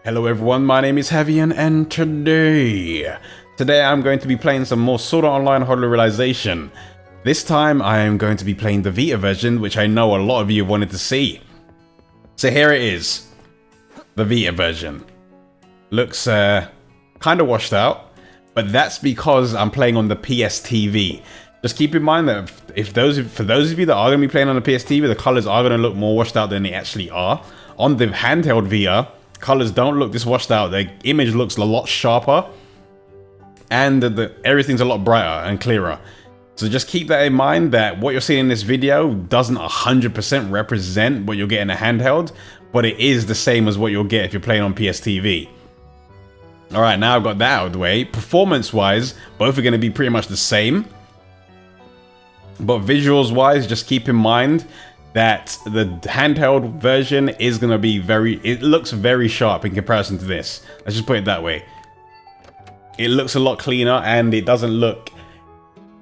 Hello everyone, my name is Havian, and today I'm going to be playing some more Sword Art Online Hollow Realization. This time I am going to be playing the Vita version, which I know a lot of you have wanted to see. So here it is, the Vita version. Looks kind of washed out, but that's because I'm playing on the PSTV. Just keep in mind that for those of you that are going to be playing on the PSTV, the colors are going to look more washed out than they actually are. On the handheld Vita, colors don't look this washed out. The image looks a lot sharper, and everything's a lot brighter and clearer. So just keep that in mind, that what you're seeing in this video doesn't 100% represent what you'll get in a handheld, but it is the same as what you'll get if you're playing on PSTV. Alright, now I've got that out of the way. Performance-wise, both are going to be pretty much the same. But visuals-wise, just keep in mind that the handheld version is going to be it looks very sharp in comparison to this. Let's just put it that way. It looks a lot cleaner, and it doesn't look...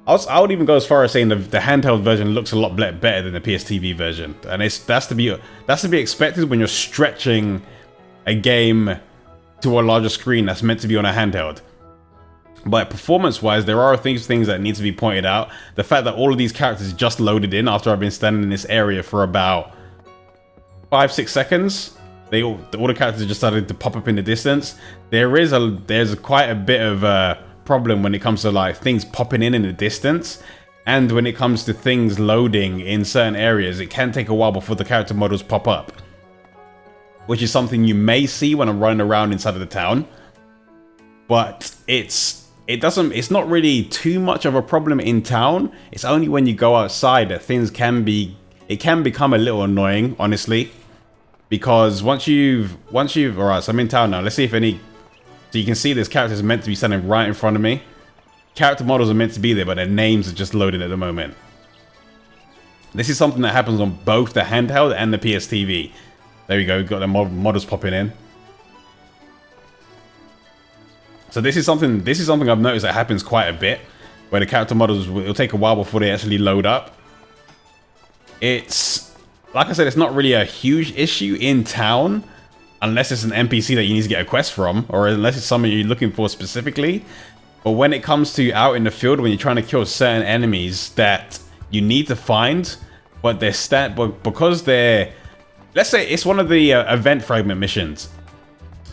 I would even go as far as saying the handheld version looks a lot better than the PSTV version. And that's to be expected when you're stretching a game to a larger screen that's meant to be on a handheld. But performance-wise, there are things that need to be pointed out. The fact that all of these characters just loaded in after I've been standing in this area for about 5-6 seconds. All the characters just started to pop up in the distance. There's quite a bit of a problem when it comes to like things popping in the distance, and when it comes to things loading in certain areas, it can take a while before the character models pop up, which is something you may see when I'm running around inside of the town. But it's not really too much of a problem in town. It's only when you go outside that it can become a little annoying, honestly. Because once you've alright, so I'm in town now. Let's see if any... So you can see this character is meant to be standing right in front of me. Character models are meant to be there, but their names are just loaded at the moment. This is something that happens on both the handheld and the PSTV. There we go, we've got the models popping in. So this is something I've noticed that happens quite a bit, where the character models, it'll take a while before they actually load up. It's, like I said, it's not really a huge issue in town, unless it's an NPC that you need to get a quest from, or unless it's something you're looking for specifically. But when it comes to out in the field, when you're trying to kill certain enemies that you need to find, but because they're, let's say it's one of the event fragment missions.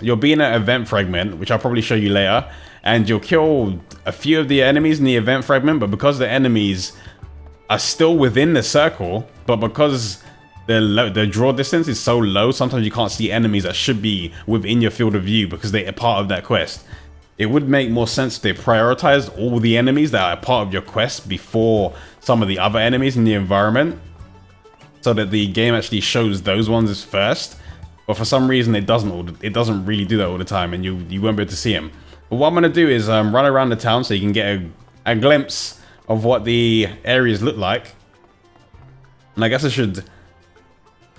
You'll be in an event fragment, which I'll probably show you later, and you'll kill a few of the enemies in the event fragment, but because the enemies are still within the circle, but because the draw distance is so low, sometimes you can't see enemies that should be within your field of view because they are part of that quest. It would make more sense if they prioritized all the enemies that are part of your quest before some of the other enemies in the environment, so that the game actually shows those ones as first. But for some reason it doesn't really do that all the time, and you won't be able to see them. But what I'm going to do is run around the town so you can get a glimpse of what the areas look like. And I guess I should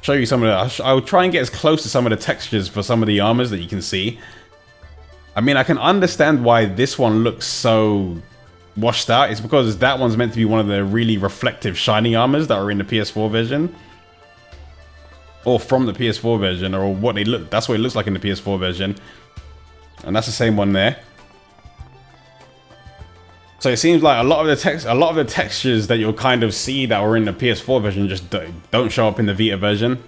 show you some of the... I'll try and get as close to some of the textures for some of the armors that you can see. I mean, I can understand why this one looks so washed out. It's because that one's meant to be one of the really reflective, shiny armors that are in the PS4 version. Or from the PS4 version, or what they look. That's what it looks like in the PS4 version. And that's the same one there. So it seems like a lot of the textures that you'll kind of see that were in the PS4 version just don't show up in the Vita version.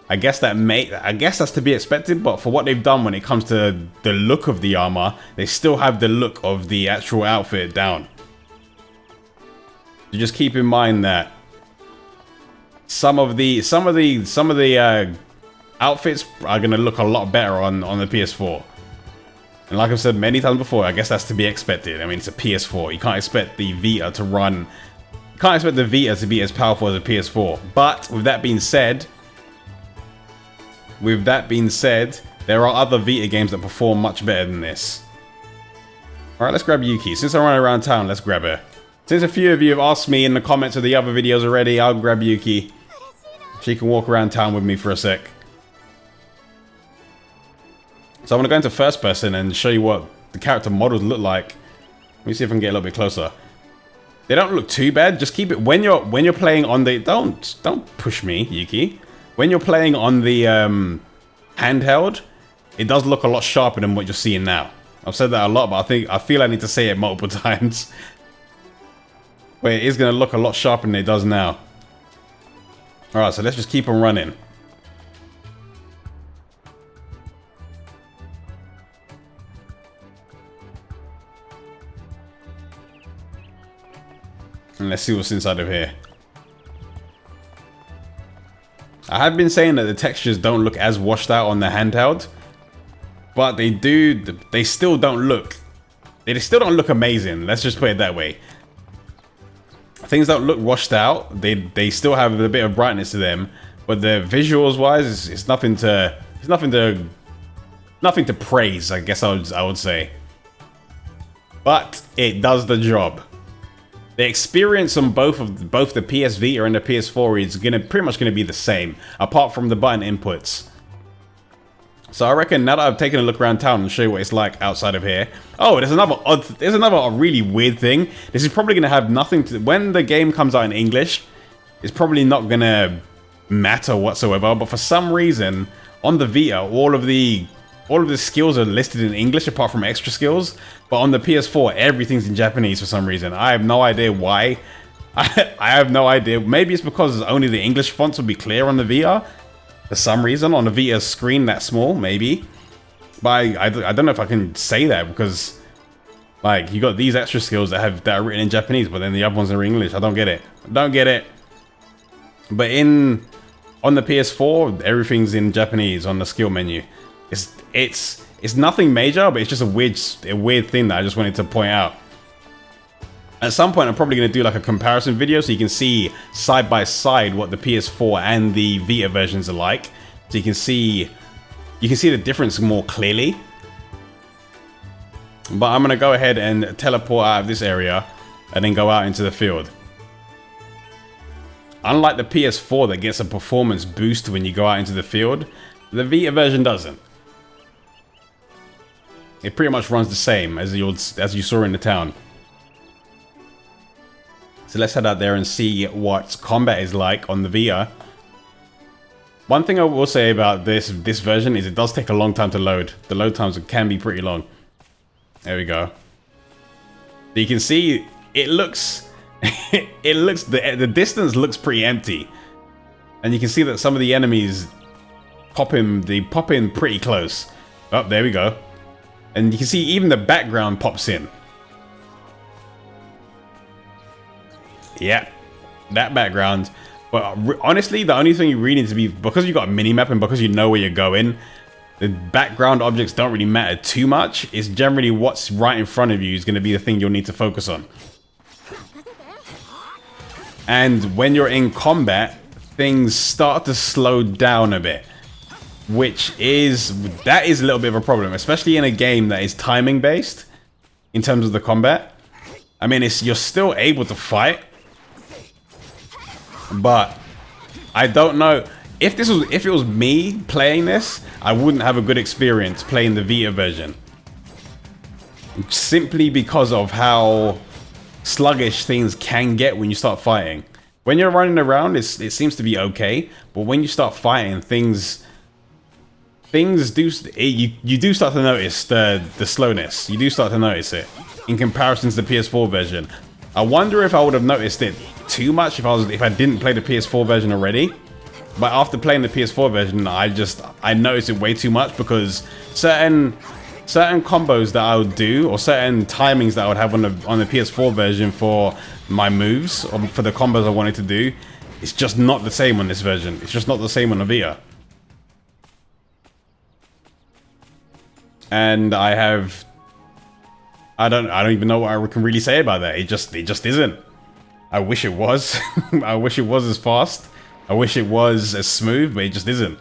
I guess that's to be expected, but for what they've done when it comes to the look of the armor, they still have the look of the actual outfit down. So just keep in mind that some of the outfits are going to look a lot better on the PS4. And like I've said many times before, I guess that's to be expected. I mean, it's a PS4. You can't expect the Vita to run... You can't expect the Vita to be as powerful as a PS4. But with that being said, there are other Vita games that perform much better than this. Alright, let's grab Yuki. Since I run around town, let's grab her. Since a few of you have asked me in the comments of the other videos already, I'll grab Yuki. She can walk around town with me for a sec. So I'm going to go into first person and show you what the character models look like. Let me see if I can get a little bit closer. They don't look too bad. Just keep it when you're playing on the... Don't push me, Yuki. When you're playing on the handheld, it does look a lot sharper than what you're seeing now. I've said that a lot, but I feel I need to say it multiple times. But it is going to look a lot sharper than it does now. Alright, so let's just keep on running. And let's see what's inside of here. I have been saying that the textures don't look as washed out on the handheld, but they do. They still don't look. They still don't look amazing. Let's just put it that way. Things don't look washed out. They still have a bit of brightness to them, but the visuals wise, it's nothing to. It's nothing to praise. I guess I would say. But it does the job. The experience on both the PS Vita and the PS4 is pretty much gonna be the same, apart from the button inputs. So I reckon now that I've taken a look around town and show you what it's like outside of here. Oh, there's another really weird thing. This is probably gonna have nothing to when the game comes out in English. It's probably not gonna matter whatsoever. But for some reason, on the Vita, all of the skills are listed in English apart from extra skills. But on the PS4, everything's in Japanese for some reason. I have no idea why. I have no idea. Maybe it's because only the English fonts will be clear on the Vita. For some reason, on the Vita screen that small, maybe. But I don't know if I can say that because, like, you got these extra skills that are written in Japanese, but then the other ones are in English. I don't get it. I don't get it. But on the PS4, everything's in Japanese on the skill menu. It's nothing major, but it's just a weird thing that I just wanted to point out. At some point, I'm probably going to do like a comparison video so you can see side by side what the PS4 and the Vita versions are like. So you can see the difference more clearly. But I'm going to go ahead and teleport out of this area and then go out into the field. Unlike the PS4 that gets a performance boost when you go out into the field, the Vita version doesn't. It pretty much runs the same as you saw in the town. So let's head out there and see what combat is like on the Vita. One thing I will say about this version is it does take a long time to load. The load times can be pretty long. There we go. So you can see it looks the distance looks pretty empty. And you can see that some of the enemies pop in pretty close. Oh, there we go. And you can see even the background pops in. Yeah, that background. But honestly, the only thing you really need to be, because you got a mini-map and because you know where you're going, the background objects don't really matter too much. It's generally what's right in front of you is going to be the thing you'll need to focus on. And when you're in combat, things start to slow down a bit. That is a little bit of a problem, especially in a game that is timing based in terms of the combat. I mean, you're still able to fight, but I don't know if it was me playing this, I wouldn't have a good experience playing the Vita version, simply because of how sluggish things can get when you start fighting. When you're running around, it seems to be okay, but when you start fighting, you do start to notice the slowness. You do start to notice it in comparison to the PS4 version. I wonder if I would have noticed it too much if I didn't play the PS4 version already. But after playing the PS4 version, I noticed it way too much because certain combos that I would do or certain timings that I would have on the PS4 version for my moves or for the combos I wanted to do, it's just not the same on this version. It's just not the same on the Vita. And I don't even know what I can really say about that. It just isn't. I wish it was. I wish it was as fast. I wish it was as smooth, but it just isn't.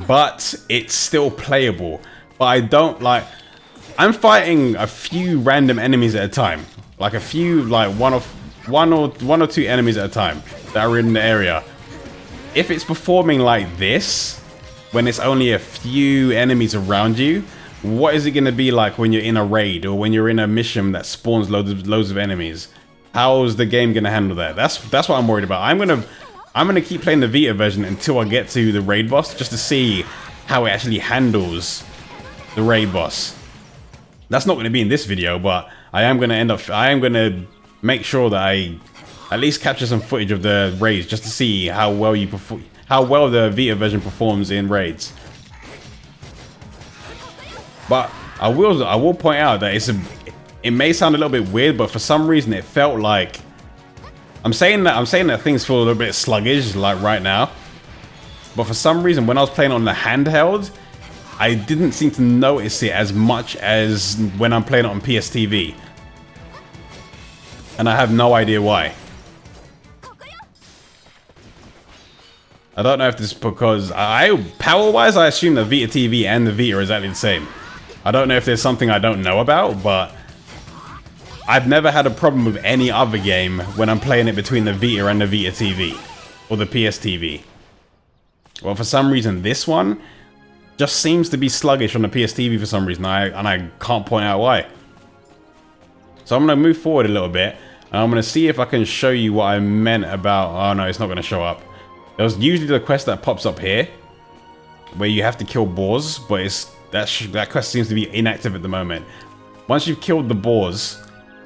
But it's still playable. But I don't like. I'm fighting a few random enemies at a time, like a few, like one or two enemies at a time that are in the area. If it's performing like this, when it's only a few enemies around you, what is it going to be like when you're in a raid or when you're in a mission that spawns loads of enemies? How is the game going to handle that? That's what I'm worried about. I'm gonna keep playing the Vita version until I get to the raid boss, just to see how it actually handles the raid boss. That's not going to be in this video, but I am going to make sure that I at least capture some footage of the raids just to see how well the Vita version performs in raids. But I will point out that it may sound a little bit weird, but for some reason it felt like I'm saying that things feel a little bit sluggish like right now. But for some reason when I was playing on the handheld, I didn't seem to notice it as much as when I'm playing it on PSTV. And I have no idea why. I don't know if this is because power-wise, I assume the Vita TV and the Vita are exactly the same. I don't know if there's something I don't know about, but I've never had a problem with any other game when I'm playing it between the Vita and the Vita TV or the PS TV. Well, for some reason, this one just seems to be sluggish on the PS TV for some reason, and I can't point out why. So I'm going to move forward a little bit, and I'm going to see if I can show you what I meant about... Oh no, it's not going to show up. There's usually the quest that pops up here, where you have to kill boars, but that quest seems to be inactive at the moment. Once you've killed the boars,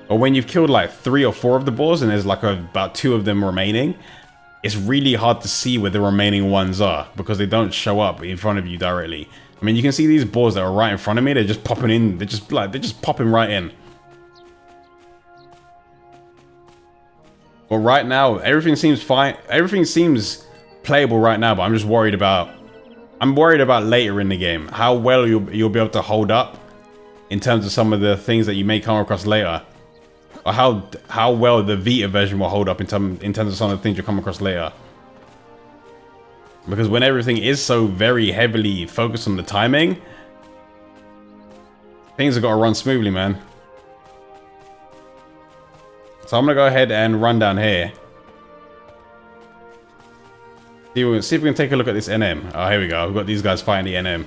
or when you've killed like 3 or 4 of the boars, and there's like about 2 of them remaining, it's really hard to see where the remaining ones are, because they don't show up in front of you directly. I mean, you can see these boars that are right in front of me, they're just popping in, they're just popping right in. But right now, everything seems fine, everything seems playable right now, but I'm just worried about... I'm worried about later in the game, how well you'll be able to hold up in terms of some of the things that you may come across later. Or how well the Vita version will hold up in terms of some of the things you'll come across later. Because when everything is so very heavily focused on the timing, things have got to run smoothly, man. So I'm going to go ahead and run down here. See if we can take a look at this NM. Oh, here we go. We've got these guys fighting the NM.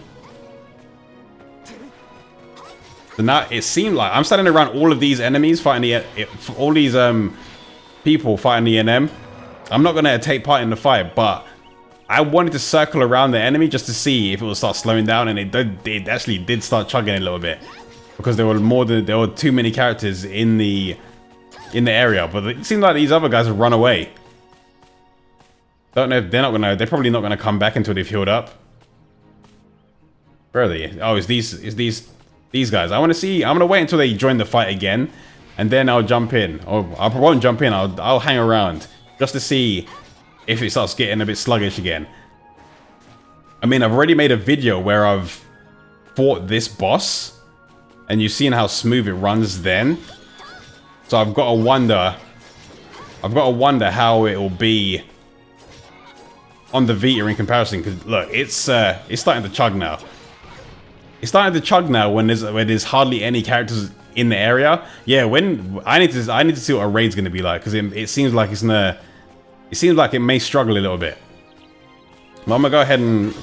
So now it seemed like I'm standing around all of these enemies fighting all these people fighting the NM. I'm not going to take part in the fight, but I wanted to circle around the enemy just to see if it would start slowing down, and it actually did start chugging a little bit, because there were too many characters in the area. But it seemed like these other guys have run away. Don't know if they're probably not gonna come back until they've healed up. Where are they? Oh, it's these guys. I'm gonna wait until they join the fight again, and then I'll jump in. Or I won't jump in, I'll hang around just to see if it starts getting a bit sluggish again. I mean, I've already made a video where I've fought this boss, and you've seen how smooth it runs then. So I've got to wonder how it will be on the Vita in comparison, because look, it's starting to chug now. It's starting to chug now when there's hardly any characters in the area. Yeah, when I need to see what a raid's going to be like, because it seems like it may struggle a little bit. But I'm gonna go ahead and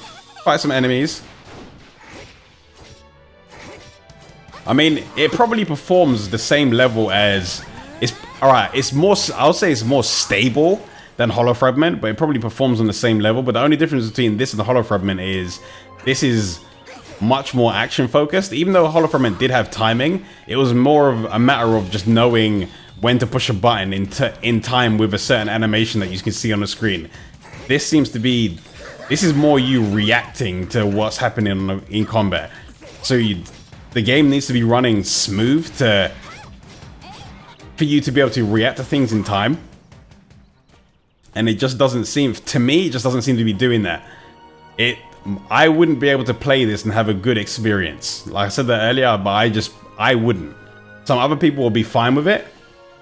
fight some enemies. I mean, it probably performs the same level as it's more. I'll say it's more stable than Hollow Fragment, but it probably performs on the same level. But the only difference between this and the Hollow Fragment is this is much more action focused. Even though Hollow Fragment did have timing, it was more of a matter of just knowing when to push a button in time with a certain animation that you can see on the screen. This is more you reacting to what's happening in combat. So the game needs to be running smooth for you to be able to react to things in time. And it just doesn't seem, to me, it just doesn't seem to be doing that. I wouldn't be able to play this and have a good experience. Like I said that earlier, but I wouldn't. Some other people will be fine with it,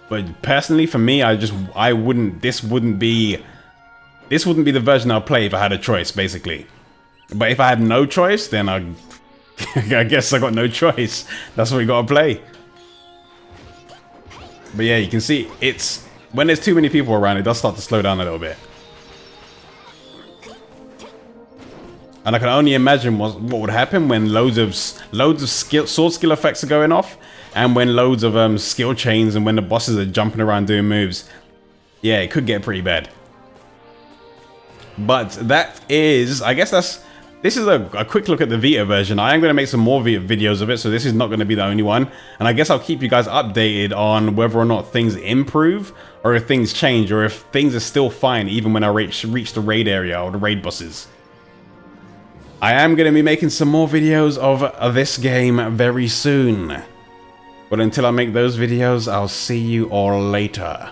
but personally for me, I wouldn't. This wouldn't be the version I'll play if I had a choice, basically. But if I had no choice, then I guess I got no choice. That's what we gotta play. But yeah, you can see when there's too many people around, it does start to slow down a little bit. And I can only imagine what would happen when loads of sword skill effects are going off, and when loads of skill chains, and when the bosses are jumping around doing moves. Yeah, it could get pretty bad. But that is, I guess that's this is a quick look at the Vita version. I am going to make some more Vita videos of it, so this is not going to be the only one. And I guess I'll keep you guys updated on whether or not things improve, or if things change, or if things are still fine even when I reach the raid area or the raid bosses. I am going to be making some more videos of this game very soon. But until I make those videos, I'll see you all later.